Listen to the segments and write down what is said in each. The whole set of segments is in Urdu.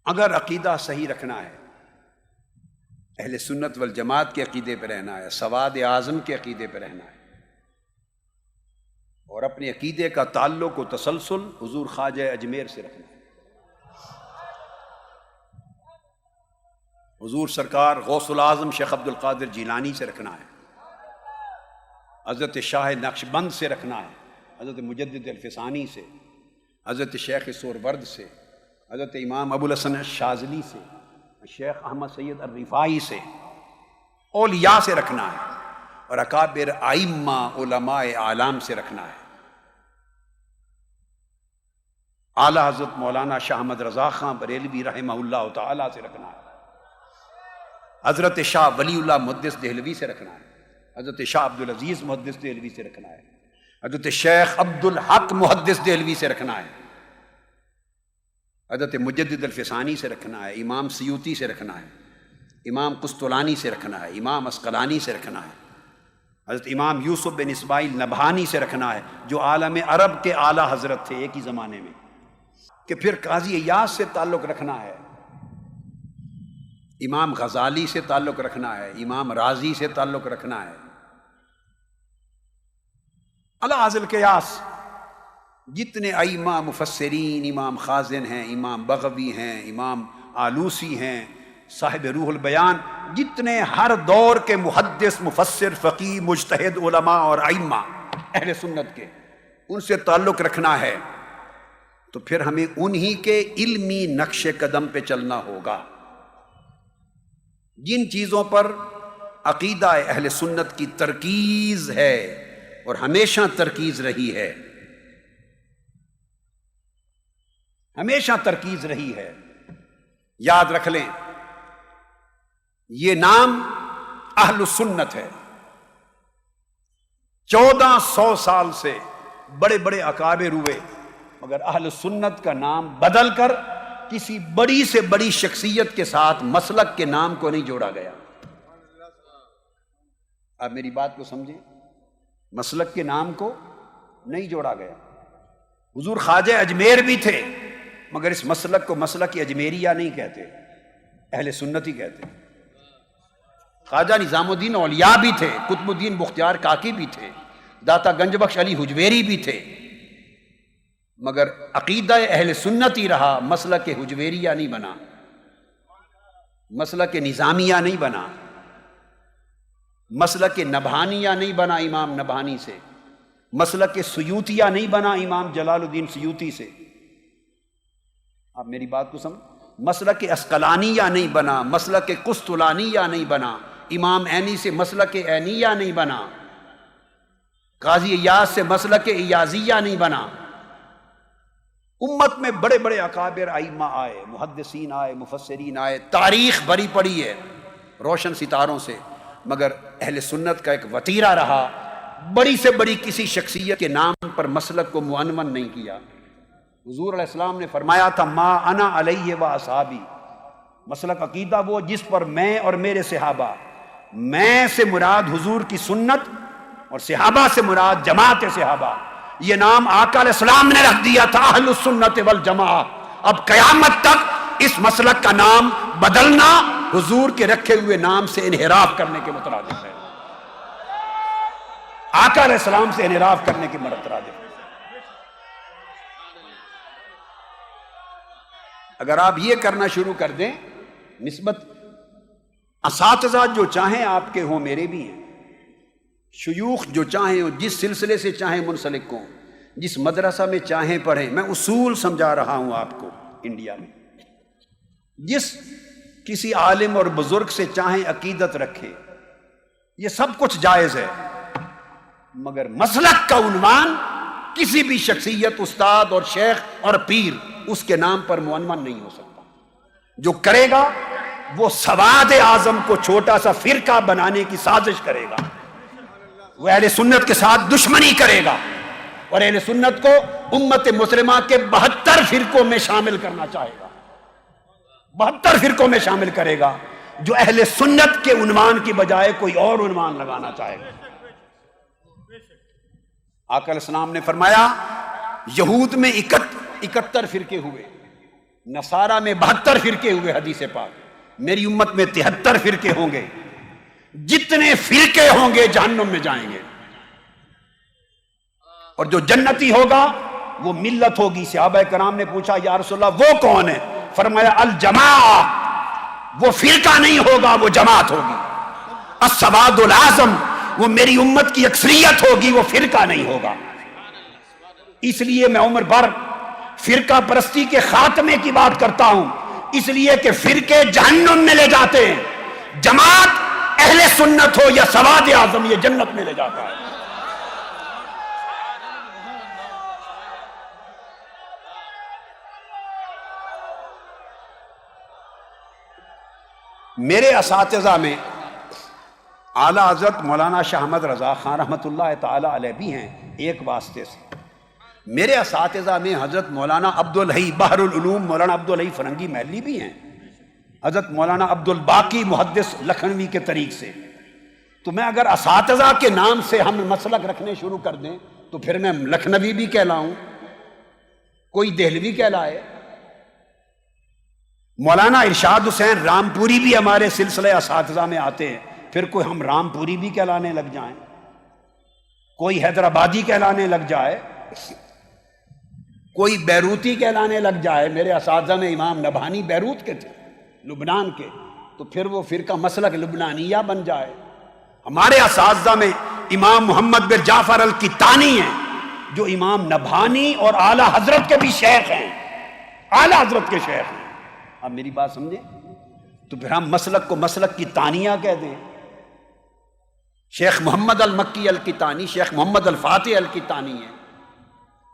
اگر عقیدہ صحیح رکھنا ہے، اہل سنت والجماعت کے عقیدے پہ رہنا ہے، سواد اعظم کے عقیدے پہ رہنا ہے، اور اپنے عقیدے کا تعلق و تسلسل حضور خواجہ اجمیر سے رکھنا ہے، حضور سرکار غوث العظم شیخ عبد القادر جیلانی سے رکھنا ہے، حضرت شاہ نقشبند سے رکھنا ہے، حضرت مجدد الفسانی سے، حضرت شیخ سورورد سے، حضرت امام ابو الحسن الشاذلی سے، شیخ احمد سید الرفاعی سے، اولیاء سے رکھنا ہے، اور اکابر ائمہ علماء اعلام سے رکھنا ہے، اعلیٰ حضرت مولانا شاہ احمد رضا خان بریلوی رحمہ اللہ تعالیٰ سے رکھنا ہے، حضرت شاہ ولی اللہ محدث دہلوی سے رکھنا ہے، حضرت شاہ عبدالعزیز محدث دہلوی سے رکھنا ہے، حضرت شیخ عبد الحق محدث دہلوی سے رکھنا ہے، حضرت مجدد الفسانی سے رکھنا ہے، امام سیوطی سے رکھنا ہے، امام قسطلانی سے رکھنا ہے، امام عسقلانی سے رکھنا ہے، حضرت امام یوسف بن اسماعیل نبہانی سے رکھنا ہے جو عالم عرب کے اعلیٰ حضرت تھے ایک ہی زمانے میں، کہ پھر قاضی ایاز سے تعلق رکھنا ہے، امام غزالی سے تعلق رکھنا ہے، امام رازی سے تعلق رکھنا ہے، علی القیاس جتنے ائمہ مفسرین، امام خازن ہیں، امام بغوی ہیں، امام آلوسی ہیں، صاحب روح البیان، جتنے ہر دور کے محدث، مفسر، فقیہ، مجتہد، علماء اور ائمہ اہل سنت کے، ان سے تعلق رکھنا ہے، تو پھر ہمیں انہی کے علمی نقش قدم پہ چلنا ہوگا۔ جن چیزوں پر عقیدہ اہل سنت کی ترکیز ہے اور ہمیشہ ترکیز رہی ہے، ہمیشہ ترکیز رہی ہے، یاد رکھ لیں یہ نام اہل سنت ہے۔ 1400 سال سے بڑے بڑے اکابر ہوئے، مگر اہل سنت کا نام بدل کر کسی بڑی سے بڑی شخصیت کے ساتھ مسلک کے نام کو نہیں جوڑا گیا۔ آپ میری بات کو سمجھیں، مسلک کے نام کو نہیں جوڑا گیا۔ حضور خواجہ اجمیر بھی تھے، مگر اس مسلک کو مسلک اجمیریہ نہیں کہتے، اہل سنت ہی کہتے۔ خواجہ نظام الدین اولیاء بھی تھے، قطب الدین بختیار کاکی بھی تھے، داتا گنج بخش علی حجویری بھی تھے، مگر عقیدہ اہل سنت ہی رہا، مسلک حجویریہ نہیں بنا، مسلک نظامیہ نہیں بنا، مسلک نبہانیہ نہیں بنا امام نبہانی سے، مسلک سیوطیہ نہیں بنا امام جلال الدین سیوطی سے۔ آپ میری بات کو سمجھ، مسلک عسقلانیہ نہیں بنا، مسلک قسطلانیہ نہیں بنا، امام عینی سے مسلک عینیہ نہیں بنا، قاضی ایاز سے مسلک ایازیہ نہیں بنا۔ امت میں بڑے بڑے اکابر ائمہ آئے، محدثین آئے، مفسرین آئے، تاریخ بھری پڑی ہے روشن ستاروں سے، مگر اہل سنت کا ایک وتیرہ رہا، بڑی سے بڑی کسی شخصیت کے نام پر مسلک کو معنون نہیں کیا۔ حضور علیہ السلام نے فرمایا تھا ما انا علیہ و اصحابی، مسلک عقیدہ وہ جس پر میں اور میرے صحابہ، میں سے مراد حضور کی سنت اور صحابہ سے مراد جماعت صحابہ۔ یہ نام آقا علیہ السلام نے رکھ دیا تھا اہل السنت والجماعہ۔ اب قیامت تک اس مسلک کا نام بدلنا حضور کے رکھے ہوئے نام سے انحراف کرنے کے مترادف ہے، آقا علیہ السلام سے انحراف کرنے کے مترادف ہے۔ اگر آپ یہ کرنا شروع کر دیں، نسبت اساتذہ جو چاہیں آپ کے ہوں، میرے بھی ہیں، شیوخ جو چاہیں ہوں، جس سلسلے سے چاہیں منسلک ہوں، جس مدرسہ میں چاہیں پڑھیں، میں اصول سمجھا رہا ہوں آپ کو انڈیا میں، جس کسی عالم اور بزرگ سے چاہیں عقیدت رکھیں، یہ سب کچھ جائز ہے، مگر مسلک کا عنوان کسی بھی شخصیت، استاد اور شیخ اور پیر اس کے نام پر معنون نہیں ہو سکتا۔ جو کرے گا وہ سواد اعظم کو چھوٹا سا فرقہ بنانے کی سازش کرے گا، وہ اہل سنت کے ساتھ دشمنی کرے گا، اور اہل سنت کو امت مسلمہ کے 72 فرقوں میں شامل کرنا چاہے گا، 72 فرقوں میں شامل کرے گا، جو اہل سنت کے عنوان کی بجائے کوئی اور عنوان لگانا چاہے گا۔ آقا علیہ السلام نے فرمایا یہود میں 71 فرقے ہوئے، نصارہ میں 72 فرقے ہوئے، حدیث پاک، میری امت میں 73 فرقے ہوں گے، جتنے فرقے ہوں گے جہنم میں جائیں گے، اور جو جنتی ہوگا وہ ملت ہوگی۔ صحابہ کرام نے پوچھا یا رسول اللہ وہ کون ہے؟ فرمایا الجماع، وہ فرقہ نہیں ہوگا، وہ جماعت ہوگی۔ السواد العظم، وہ میری امت کی اکثریت ہوگی، وہ فرقہ نہیں ہوگا۔ اس لیے میں عمر بھر فرقہ پرستی کے خاتمے کی بات کرتا ہوں، اس لیے کہ فرقے جہنم میں لے جاتے ہیں، جماعت اہل سنت ہو یا سواد اعظم یہ جنت میں لے جاتا ہے۔ میرے اساتذہ میں اعلیٰ حضرت مولانا شاہ احمد رضا خان رحمۃ اللہ تعالی علیہ بھی ہیں ایک واسطے سے۔ میرے اساتذہ میں حضرت مولانا عبدالحی بحر العلوم مولانا عبدالحی فرنگی محلی بھی ہیں، حضرت مولانا عبد الباقی محدث لکھنوی کے طریق سے۔ تو میں اگر اساتذہ کے نام سے ہم مسلک رکھنے شروع کر دیں تو پھر میں لکھنوی بھی کہلاؤں، کوئی دہلوی کہلائے۔ مولانا ارشاد حسین رامپوری بھی ہمارے سلسلے اساتذہ میں آتے ہیں، پھر کوئی ہم رامپوری بھی کہلانے لگ جائیں، کوئی حیدرآبادی کہلانے لگ جائے، کوئی بیروتی کہلانے لگ جائے۔ میرے اساتذہ میں امام نبہانی بیروت کے تھے، لبنان کے، تو پھر وہ فرقہ مسلک لبنانیہ بن جائے۔ ہمارے اساتذہ میں امام محمد بن جعفر الکتانی ہیں جو امام نبہانی اور اعلیٰ حضرت کے بھی شیخ ہیں، اعلیٰ حضرت کے شیخ ہیں۔ آپ میری بات سمجھیں؟ تو پھر ہم مسلک کو مسلک کی تانیہ کہہ دیں۔ شیخ محمد المکی الکتانی شیخ محمد الفاتح الکتانی ہیں،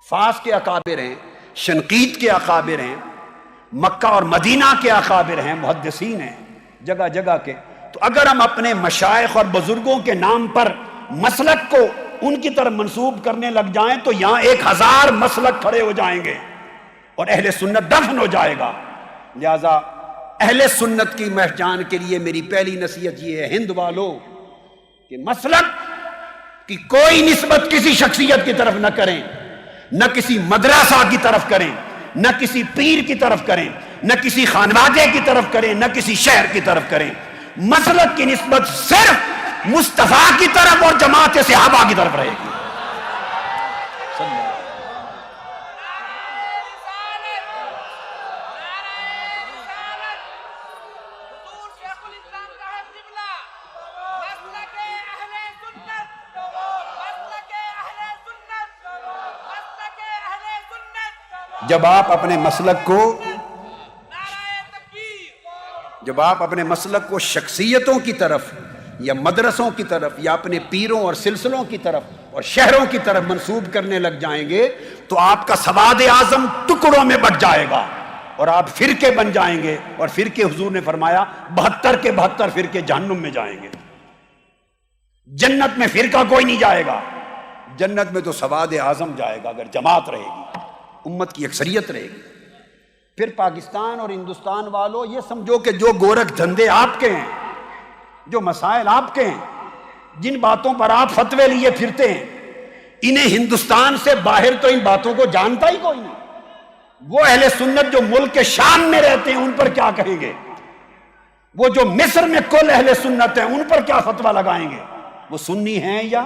فاس کے اکابر ہیں، شنقیط کے اکابر ہیں، مکہ اور مدینہ کے اکابر ہیں، محدثین ہیں جگہ جگہ کے۔ تو اگر ہم اپنے مشائخ اور بزرگوں کے نام پر مسلک کو ان کی طرف منسوب کرنے لگ جائیں تو یہاں 1000 مسلک کھڑے ہو جائیں گے اور اہل سنت دفن ہو جائے گا۔ لہذا اہل سنت کی پہچان کے لیے میری پہلی نصیحت یہ ہے ہند والو کہ مسلک کی کوئی نسبت کسی شخصیت کی طرف نہ کریں، نہ کسی مدرسہ کی طرف کریں، نہ کسی پیر کی طرف کریں، نہ کسی خانوادے کی طرف کریں، نہ کسی شہر کی طرف کریں۔ مسلک کی نسبت صرف مصطفیٰ کی طرف اور جماعت صحابہ کی طرف رہے گی۔ جب آپ اپنے مسلک کو شخصیتوں کی طرف یا مدرسوں کی طرف یا اپنے پیروں اور سلسلوں کی طرف اور شہروں کی طرف منسوب کرنے لگ جائیں گے تو آپ کا سواد اعظم ٹکڑوں میں بٹ جائے گا اور آپ فرقے بن جائیں گے، اور فرقے حضور نے فرمایا 72 کے 72 فرقے جہنم میں جائیں گے۔ جنت میں فرقہ کوئی نہیں جائے گا، جنت میں تو سواد اعظم جائے گا اگر جماعت رہے گی، امت کی اکثریت رہے گی۔ پھر پاکستان اور ہندوستان والوں یہ سمجھو کہ جو گورکھ دھندے آپ کے ہیں، جو مسائل آپ کے ہیں، جن باتوں پر آپ فتوے لیے پھرتے ہیں، انہیں ہندوستان سے باہر تو ان باتوں کو جانتا ہی کوئی نہیں۔ وہ اہل سنت جو ملک کے شام میں رہتے ہیں ان پر کیا کہیں گے؟ وہ جو مصر میں کل اہل سنت ہیں ان پر کیا فتویٰ لگائیں گے؟ وہ سنی ہیں یا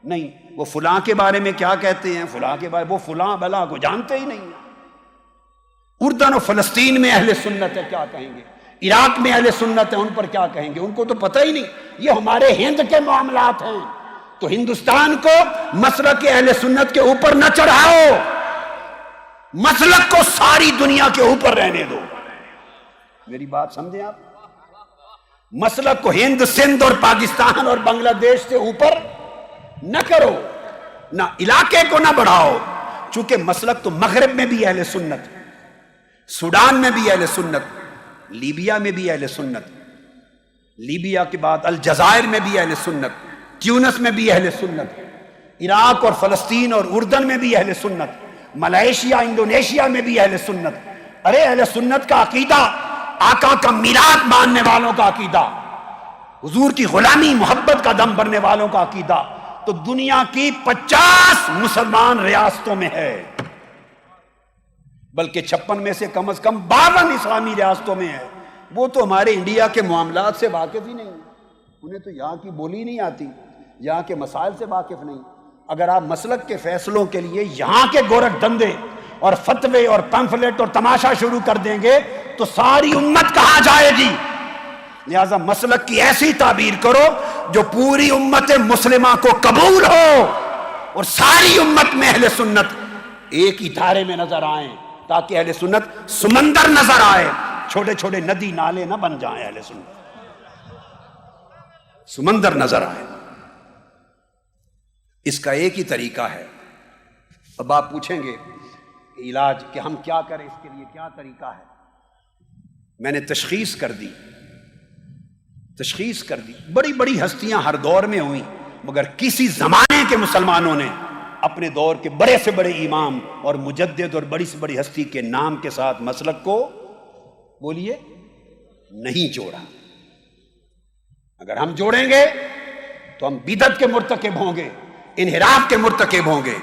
نہیں؟ وہ فلاں کے بارے میں کیا کہتے ہیں، فلاں کے بارے وہ فلاں بلا کو جانتے ہی نہیں۔ اردن و فلسطین میں اہل سنت ہے کیا کہیں گے؟ عراق میں اہل سنت ہے ان پر کیا کہیں گے؟ ان کو تو پتہ ہی نہیں، یہ ہمارے ہند کے معاملات ہیں۔ تو ہندوستان کو مسلک اہل سنت کے اوپر نہ چڑھاؤ، مسلک کو ساری دنیا کے اوپر رہنے دو۔ میری بات سمجھیں آپ؟ مسلک کو ہند، سندھ اور پاکستان اور بنگلہ دیش سے اوپر نہ کرو، نہ علاقے کو نہ بڑھاؤ، چونکہ مسلک تو مغرب میں بھی اہل سنت، سوڈان میں بھی اہل سنت، لیبیا میں بھی اہل سنت، لیبیا کے بعد الجزائر میں بھی اہل سنت، تیونس میں بھی اہل سنت، عراق اور فلسطین اور اردن میں بھی اہل سنت، ملائیشیا انڈونیشیا میں بھی اہل سنت۔ ارے اہل سنت کا عقیدہ آقا کا میلاد ماننے والوں کا عقیدہ، حضور کی غلامی محبت کا دم بھرنے والوں کا عقیدہ تو دنیا کی 50 مسلمان ریاستوں میں ہے۔ بلکہ 56 میں سے کم از کم 52 اسلامی ریاستوں میں ہے، وہ تو ہمارے انڈیا کے معاملات سے واقف ہی نہیں ہیں، انہیں تو یہاں کی بولی نہیں آتی، یہاں کے مسائل سے واقف نہیں۔ اگر آپ مسلک کے فیصلوں کے لیے یہاں کے گورکھ دھندے اور فتوے اور پمفلٹ اور تماشا شروع کر دیں گے تو ساری امت کہاں جائے گی؟ لہذا مسلک کی ایسی تعبیر کرو جو پوری امت مسلمہ کو قبول ہو اور ساری امت میں اہل سنت ایک ہی دھارے میں نظر آئیں، تاکہ اہل سنت سمندر نظر آئے، چھوٹے چھوٹے ندی نالے نہ بن جائیں، اہل سنت سمندر نظر آئے۔ اس کا ایک ہی طریقہ ہے۔ اب آپ پوچھیں گے کہ علاج کہ ہم کیا کریں، اس کے لیے کیا طریقہ ہے؟ میں نے تشخیص کر دی، بڑی بڑی ہستیاں ہر دور میں ہوئیں، مگر کسی زمانے کے مسلمانوں نے اپنے دور کے بڑے سے بڑے امام اور مجدد اور بڑی سے بڑی ہستی کے نام کے ساتھ مسلک کو بولیے نہیں جوڑا۔ اگر ہم جوڑیں گے تو ہم بدعت کے مرتکب ہوں گے، انحراف کے مرتکب ہوں گے۔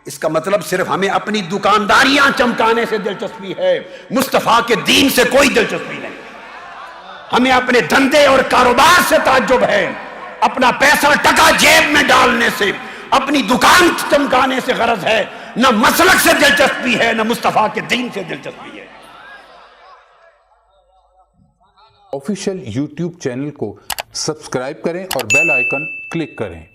اس کا مطلب صرف ہمیں اپنی دکانداریاں چمکانے سے دلچسپی ہے، مصطفیٰ کے دین سے کوئی دلچسپی نہیں۔ ہمیں اپنے دھندے اور کاروبار سے تعجب ہے، اپنا پیسہ ٹکا جیب میں ڈالنے سے، اپنی دکان چمکانے سے غرض ہے، نہ مسلک سے دلچسپی ہے، نہ مصطفیٰ کے دین سے دلچسپی ہے۔ آفیشیل یوٹیوب چینل کو سبسکرائب کریں اور بیل آئیکن کلک کریں۔